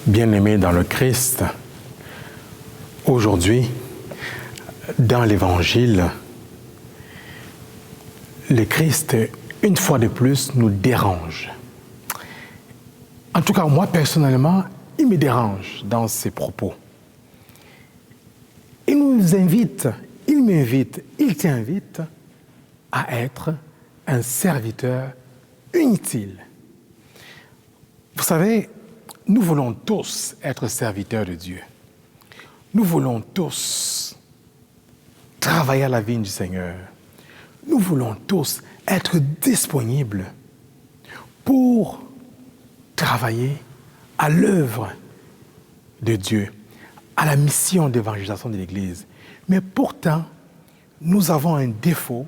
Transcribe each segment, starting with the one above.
Bien-aimés dans le Christ, aujourd'hui, dans l'Évangile, le Christ, une fois de plus, nous dérange. En tout cas, moi, personnellement, il me dérange dans ses propos. Il nous invite, il m'invite, il t'invite à être un serviteur inutile. Vous savez, nous voulons tous être serviteurs de Dieu. Nous voulons tous travailler à la vigne du Seigneur. Nous voulons tous être disponibles pour travailler à l'œuvre de Dieu, à la mission d'évangélisation de l'Église. Mais pourtant, nous avons un défaut,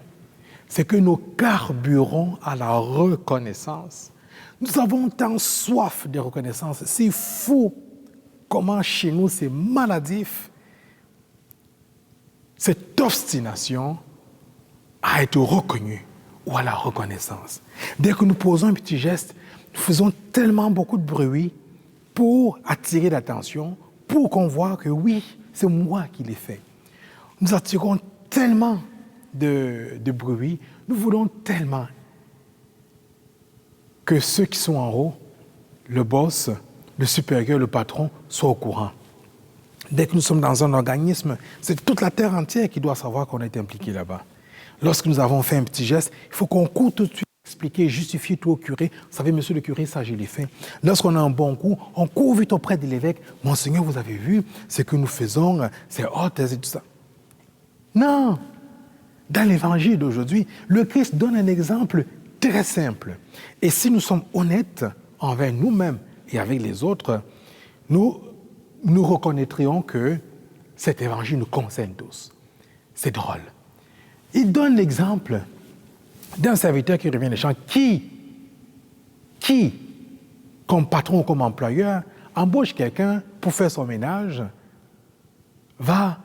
c'est que nous carburons à la reconnaissance. Nous avons tant soif de reconnaissance. C'est fou comment chez nous c'est maladif. Cette obstination à être reconnu ou à la reconnaissance. Dès que nous posons un petit geste, nous faisons tellement beaucoup de bruit pour attirer l'attention, pour qu'on voit que oui, c'est moi qui l'ai fait. Nous attirons tellement de bruit, nous voulons tellement que ceux qui sont en haut, le boss, le supérieur, le patron, soient au courant. Dès que nous sommes dans un organisme, c'est toute la terre entière qui doit savoir qu'on est impliqué là-bas. Lorsque nous avons fait un petit geste, il faut qu'on court tout de suite expliquer, justifier tout au curé. Vous savez, monsieur le curé, ça, je l'ai fait. Lorsqu'on a un bon coup, on court vite auprès de l'évêque. Monseigneur, vous avez vu, ce que nous faisons, c'est hôte et tout ça. Non! Dans l'évangile d'aujourd'hui, le Christ donne un exemple très simple. Et si nous sommes honnêtes envers nous-mêmes et avec les autres, nous reconnaîtrions que cet évangile nous concerne tous. C'est drôle. Il donne l'exemple d'un serviteur qui revient des champs, qui, comme patron ou comme employeur, embauche quelqu'un pour faire son ménage, va,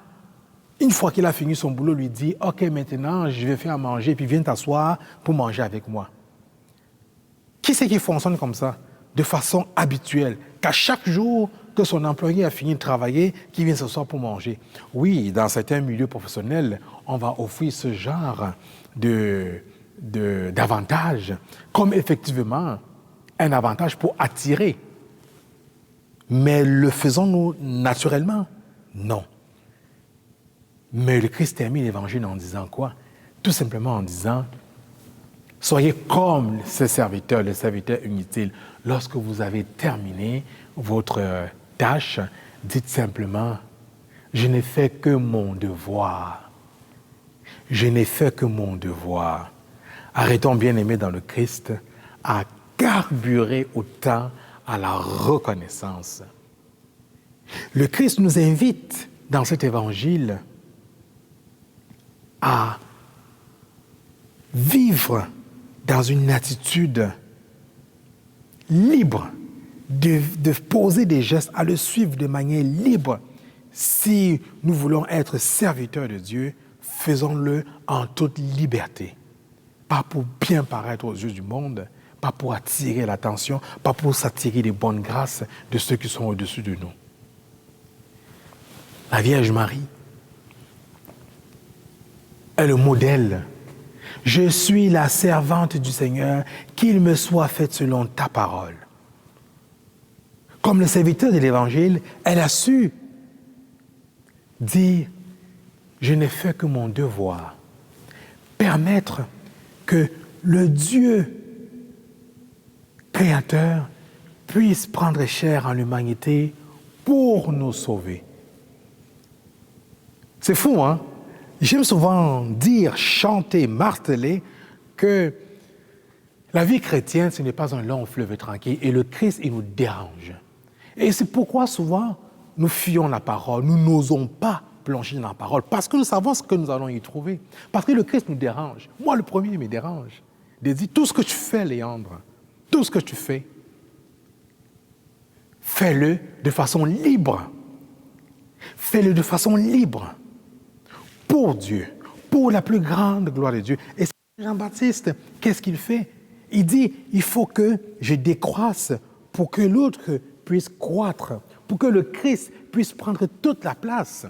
une fois qu'il a fini son boulot, lui dit « Ok, maintenant, je vais faire à manger, puis viens t'asseoir pour manger avec moi. » Qui c'est qui fonctionne comme ça, de façon habituelle, qu'à chaque jour que son employé a fini de travailler, qu'il vient s'asseoir pour manger? Oui, dans certains milieux professionnels, on va offrir ce genre d'avantage comme effectivement un avantage pour attirer. Mais le faisons-nous naturellement? Non. Mais le Christ termine l'évangile en disant quoi? Tout simplement en disant « Soyez comme ces serviteurs, les serviteurs inutiles. Lorsque vous avez terminé votre tâche, dites simplement « Je n'ai fait que mon devoir. Je n'ai fait que mon devoir. » Arrêtons, bien-aimés dans le Christ, à carburer autant à la reconnaissance. Le Christ nous invite dans cet évangile à vivre dans une attitude libre, de poser des gestes, à le suivre de manière libre. Si nous voulons être serviteurs de Dieu, faisons-le en toute liberté. Pas pour bien paraître aux yeux du monde, pas pour attirer l'attention, pas pour s'attirer les bonnes grâces de ceux qui sont au-dessus de nous. La Vierge Marie est le modèle. Je suis la servante du Seigneur, qu'il me soit fait selon ta parole. Comme le serviteur de l'Évangile, elle a su dire, je n'ai fait que mon devoir. Permettre que le Dieu créateur puisse prendre chair en l'humanité pour nous sauver. C'est fou, hein? J'aime souvent dire, chanter, marteler que la vie chrétienne, ce n'est pas un long fleuve tranquille et le Christ, il nous dérange. Et c'est pourquoi souvent, nous fuyons la parole, nous n'osons pas plonger dans la parole, parce que nous savons ce que nous allons y trouver. Parce que le Christ nous dérange. Moi, le premier, il me dérange. De dire, tout ce que tu fais, Léandre, tout ce que tu fais, fais-le de façon libre. Fais-le de façon libre. Pour Dieu, pour la plus grande gloire de Dieu. Et Jean-Baptiste, qu'est-ce qu'il fait? Il dit, il faut que je décroisse pour que l'autre puisse croître, pour que le Christ puisse prendre toute la place.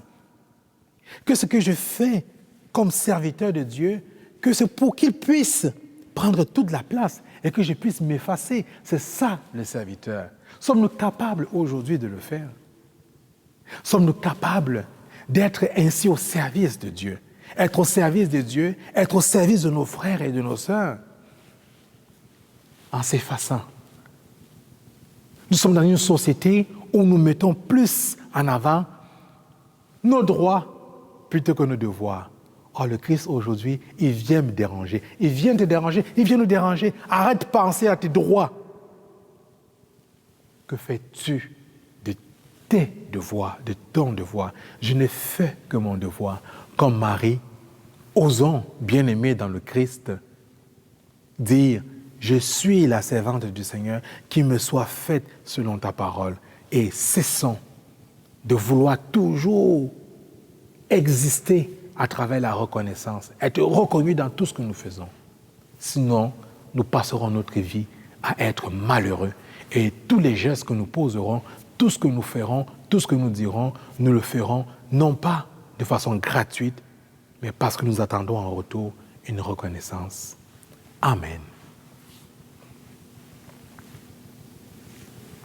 Que ce que je fais comme serviteur de Dieu, que c'est pour qu'il puisse prendre toute la place et que je puisse m'effacer. C'est ça le serviteur. Sommes-nous capables aujourd'hui de le faire? Sommes-nous capables d'être ainsi au service de Dieu? Être au service de Dieu, être au service de nos frères et de nos sœurs, en s'effaçant. Nous sommes dans une société où nous mettons plus en avant nos droits plutôt que nos devoirs. Or, le Christ, aujourd'hui, il vient me déranger. Il vient te déranger, il vient nous déranger. Arrête de penser à tes droits. Que fais-tu de tes devoirs, de ton devoir? Je ne fais que mon devoir. Comme Marie, osons, bien-aimés dans le Christ, dire « Je suis la servante du Seigneur, qu'il me soit faite selon ta parole. » Et cessons de vouloir toujours exister à travers la reconnaissance, être reconnus dans tout ce que nous faisons. Sinon, nous passerons notre vie à être malheureux. Et tous les gestes que nous poserons, tout ce que nous ferons, tout ce que nous dirons, nous le ferons non pas de façon gratuite, mais parce que nous attendons en retour une reconnaissance. Amen.